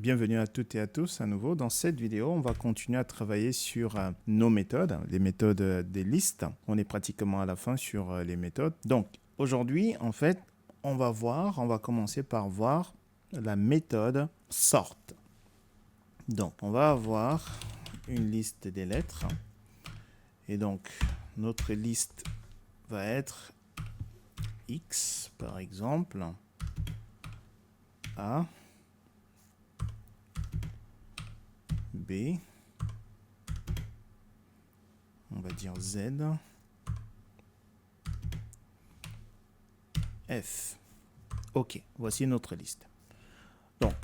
Bienvenue à toutes et à tous à nouveau. Dans cette vidéo, on va continuer à travailler sur nos méthodes, les méthodes des listes. On est pratiquement à la fin sur les méthodes. Donc aujourd'hui, en fait, on va commencer par voir la méthode sort. Donc on va avoir une liste des lettres. Et donc notre liste va être X par exemple, A, B, on va dire Z, F. Ok, voici notre liste. Donc,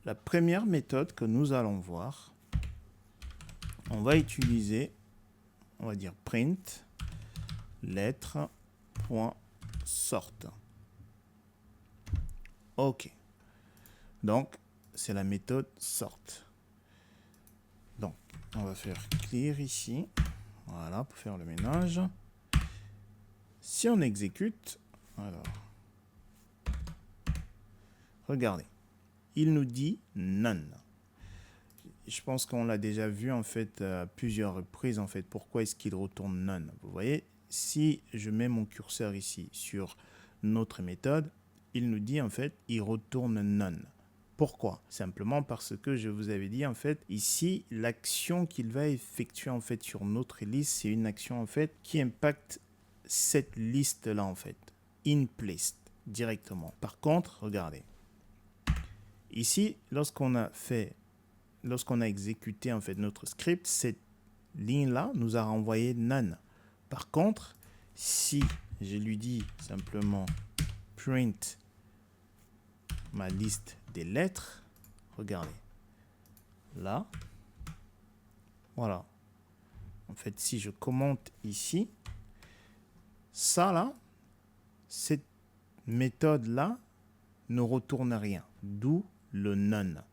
la première méthode que nous allons voir, on va utiliser, on va dire print lettre.sort. Ok, donc c'est la méthode sort. Donc, on va faire clear ici. Voilà, pour faire le ménage. Si on exécute, alors, regardez, il nous dit none. Je pense qu'on l'a déjà vu en fait à plusieurs reprises en fait. Pourquoi est-ce qu'il retourne none? Vous voyez, si je mets mon curseur ici sur notre méthode, il nous dit en fait, il retourne none. Pourquoi? Simplement parce que je vous avais dit en fait, ici, l'action qu'il va effectuer en fait sur notre liste, c'est une action en fait qui impacte cette liste-là en fait, in place directement. Par contre, regardez, ici, lorsqu'on a exécuté en fait notre script, cette ligne-là nous a renvoyé none. Par contre, si je lui dis simplement print ma liste des lettres, regardez, là, voilà. En fait, si je commente ici, ça là, cette méthode-là ne retourne rien, d'où le none.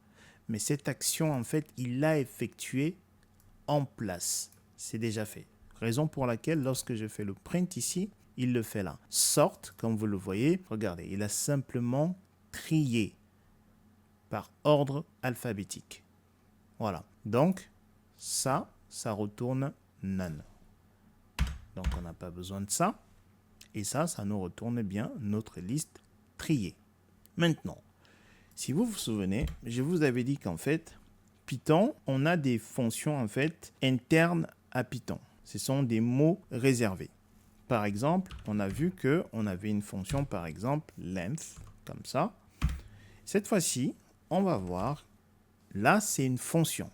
Mais cette action, en fait, il l'a effectuée en place. C'est déjà fait. Raison pour laquelle, lorsque je fais le print ici, il le fait là. Sort, comme vous le voyez, regardez, il a simplement trié par ordre alphabétique. Voilà. Donc, ça retourne none. Donc, on n'a pas besoin de ça. Et ça nous retourne bien notre liste triée. Maintenant, si vous vous souvenez, je vous avais dit qu'en fait, Python, on a des fonctions en fait internes à Python. Ce sont des mots réservés. Par exemple, on a vu qu'on avait une fonction, par exemple, length, comme ça. Cette fois-ci, on va voir, là, c'est une fonction.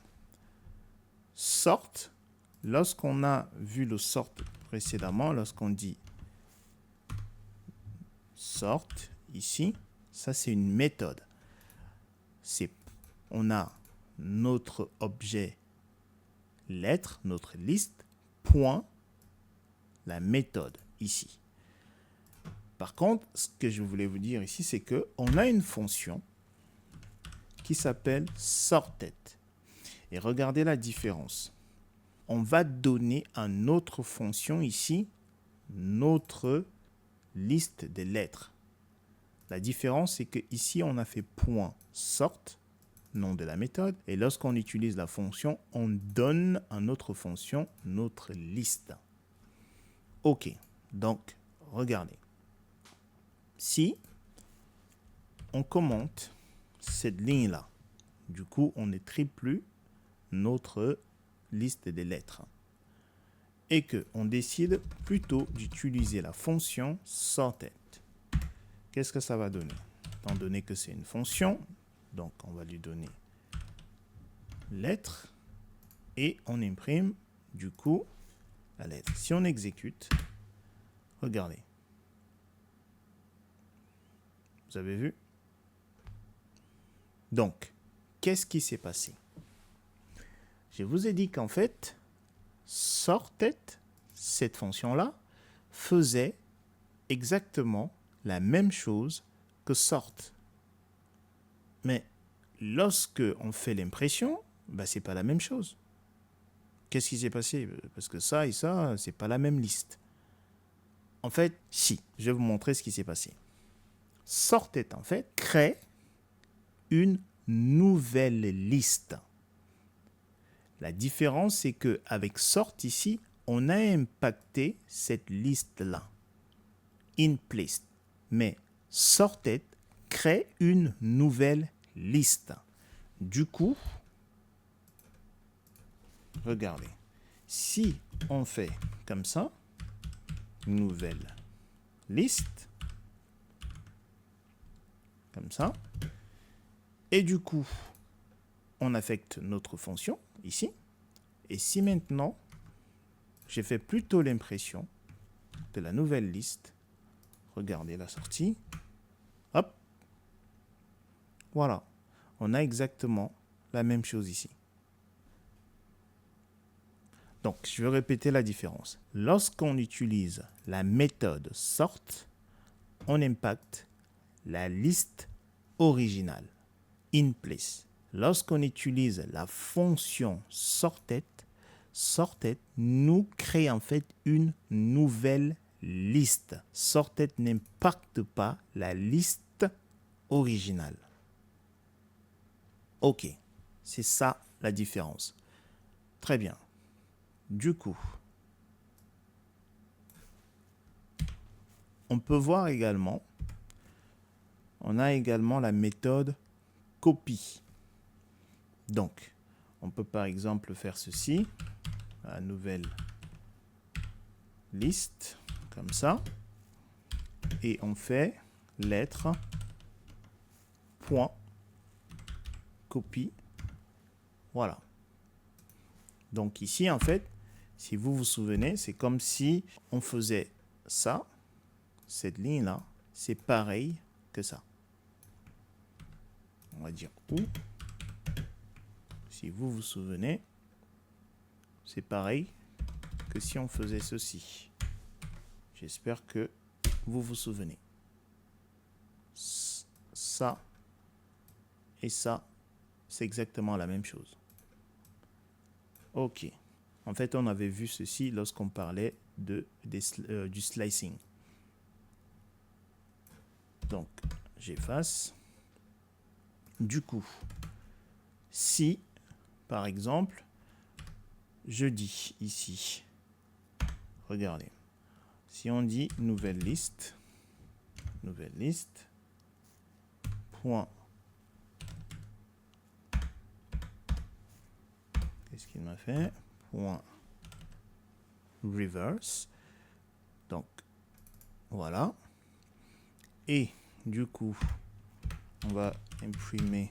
Sort, lorsqu'on a vu le sort précédemment, lorsqu'on dit sort, ici, ça c'est une méthode. On a notre objet lettre, notre liste, point, la méthode ici. Par contre, ce que je voulais vous dire ici, c'est qu'on a une fonction qui s'appelle sorted. Et regardez la différence. On va donner à notre fonction ici, notre liste des lettres. La différence, c'est que ici on a fait point sort, nom de la méthode, et lorsqu'on utilise la fonction, on donne à notre fonction notre liste. Ok, donc regardez. Si on commente cette ligne-là, du coup on ne trie plus notre liste des lettres et qu'on décide plutôt d'utiliser la fonction sorted. Qu'est-ce que ça va donner? Étant donné que c'est une fonction, donc on va lui donner lettre et on imprime du coup la lettre. Si on exécute, regardez. Vous avez vu? Donc, qu'est-ce qui s'est passé? Je vous ai dit qu'en fait, sorted, cette fonction-là, faisait exactement la même chose que sort. Mais lorsque on fait l'impression, c'est pas la même chose. Qu'est-ce qui s'est passé? Parce que ça et ça, c'est pas la même liste. En fait, si, je vais vous montrer ce qui s'est passé. Sorted, en fait, crée une nouvelle liste. La différence, c'est qu'avec sort ici, on a impacté cette liste-là, in place. Mais sorted crée une nouvelle liste. Du coup, regardez, si on fait comme ça, nouvelle liste, comme ça, et du coup, on affecte notre fonction ici, et si maintenant, j'ai fait plutôt l'impression de la nouvelle liste, regardez la sortie, hop, voilà, on a exactement la même chose ici. Donc, je vais répéter la différence. Lorsqu'on utilise la méthode sort, on impacte la liste originale, in place. Lorsqu'on utilise la fonction sorted, sorted nous crée en fait une nouvelle liste. Sorted n'impacte pas la liste originale. Ok, c'est ça la différence. Très bien. Du coup, on peut voir également, on a également la méthode copy. Donc, on peut par exemple faire ceci, la nouvelle liste, comme ça, et on fait lettre, point, copie, voilà. Donc ici, en fait, si vous vous souvenez, c'est comme si on faisait ça, cette ligne-là, c'est pareil que ça. On va dire où. Si vous vous souvenez, c'est pareil que si on faisait ceci. J'espère que vous vous souvenez. Ça et ça, c'est exactement la même chose. Ok. En fait, on avait vu ceci lorsqu'on parlait du slicing. Donc, j'efface. Du coup, si, par exemple, je dis ici, regardez, si on dit nouvelle liste, point, qu'est-ce qu'il m'a fait? Point reverse. Donc, voilà. Et du coup, on va imprimer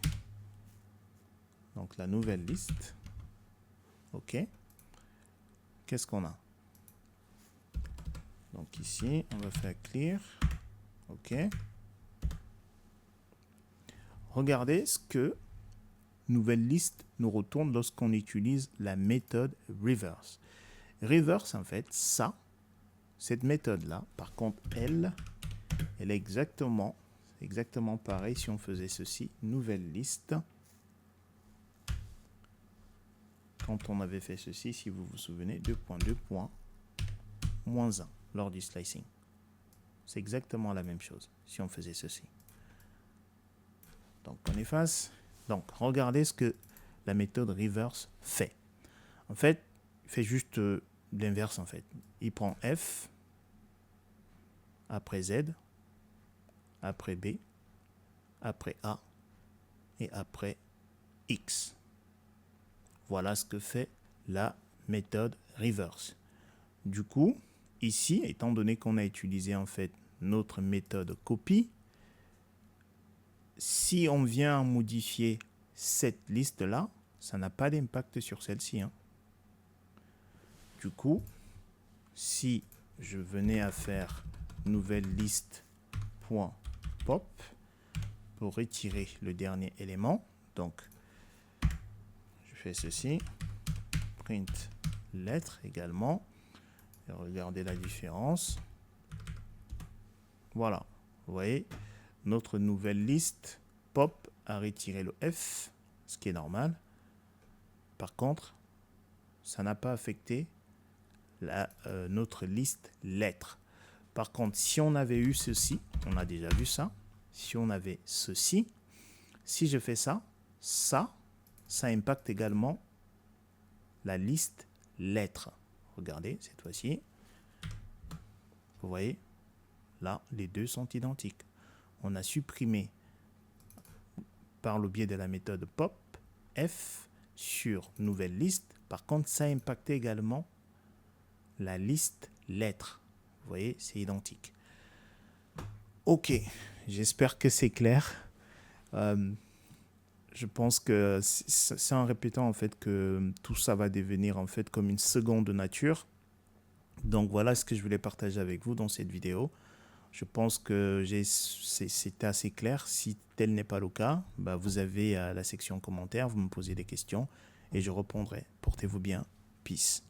donc la nouvelle liste. OK. Qu'est-ce qu'on a? Donc ici, on va faire clear. OK. Regardez ce que nouvelle liste nous retourne lorsqu'on utilise la méthode reverse. Reverse, en fait, ça, cette méthode-là, par contre, elle est exactement pareil si on faisait ceci, nouvelle liste. Quand on avait fait ceci, si vous vous souvenez, 2.2. -1 lors du slicing. C'est exactement la même chose si on faisait ceci. Donc on efface. Donc regardez ce que la méthode reverse fait. En fait, il fait juste l'inverse en fait. Il prend F, après Z, après B, après A et après X. Voilà ce que fait la méthode reverse. Du coup, ici, étant donné qu'on a utilisé en fait notre méthode copy, si on vient modifier cette liste-là, ça n'a pas d'impact sur celle-ci. Du coup, si je venais à faire nouvelle liste.pop pour retirer le dernier élément, donc je fais ceci, print lettre également, et regardez la différence. Voilà, vous voyez, notre nouvelle liste pop a retiré le F, ce qui est normal. Par contre, ça n'a pas affecté notre liste lettres. Par contre, si on avait eu ceci, on a déjà vu ça, si on avait ceci, si je fais ça, ça impacte également la liste lettres. Regardez, cette fois-ci, vous voyez, là, les deux sont identiques. On a supprimé par le biais de la méthode pop F sur nouvelle liste. Par contre, ça impacte également la liste lettres. Vous voyez, c'est identique. Ok, j'espère que c'est clair. Je pense que c'est en répétant en fait que tout ça va devenir en fait comme une seconde nature. Donc voilà ce que je voulais partager avec vous dans cette vidéo. Je pense que c'était assez clair. Si tel n'est pas le cas, bah vous avez la section commentaires, vous me posez des questions et je répondrai. Portez-vous bien. Peace.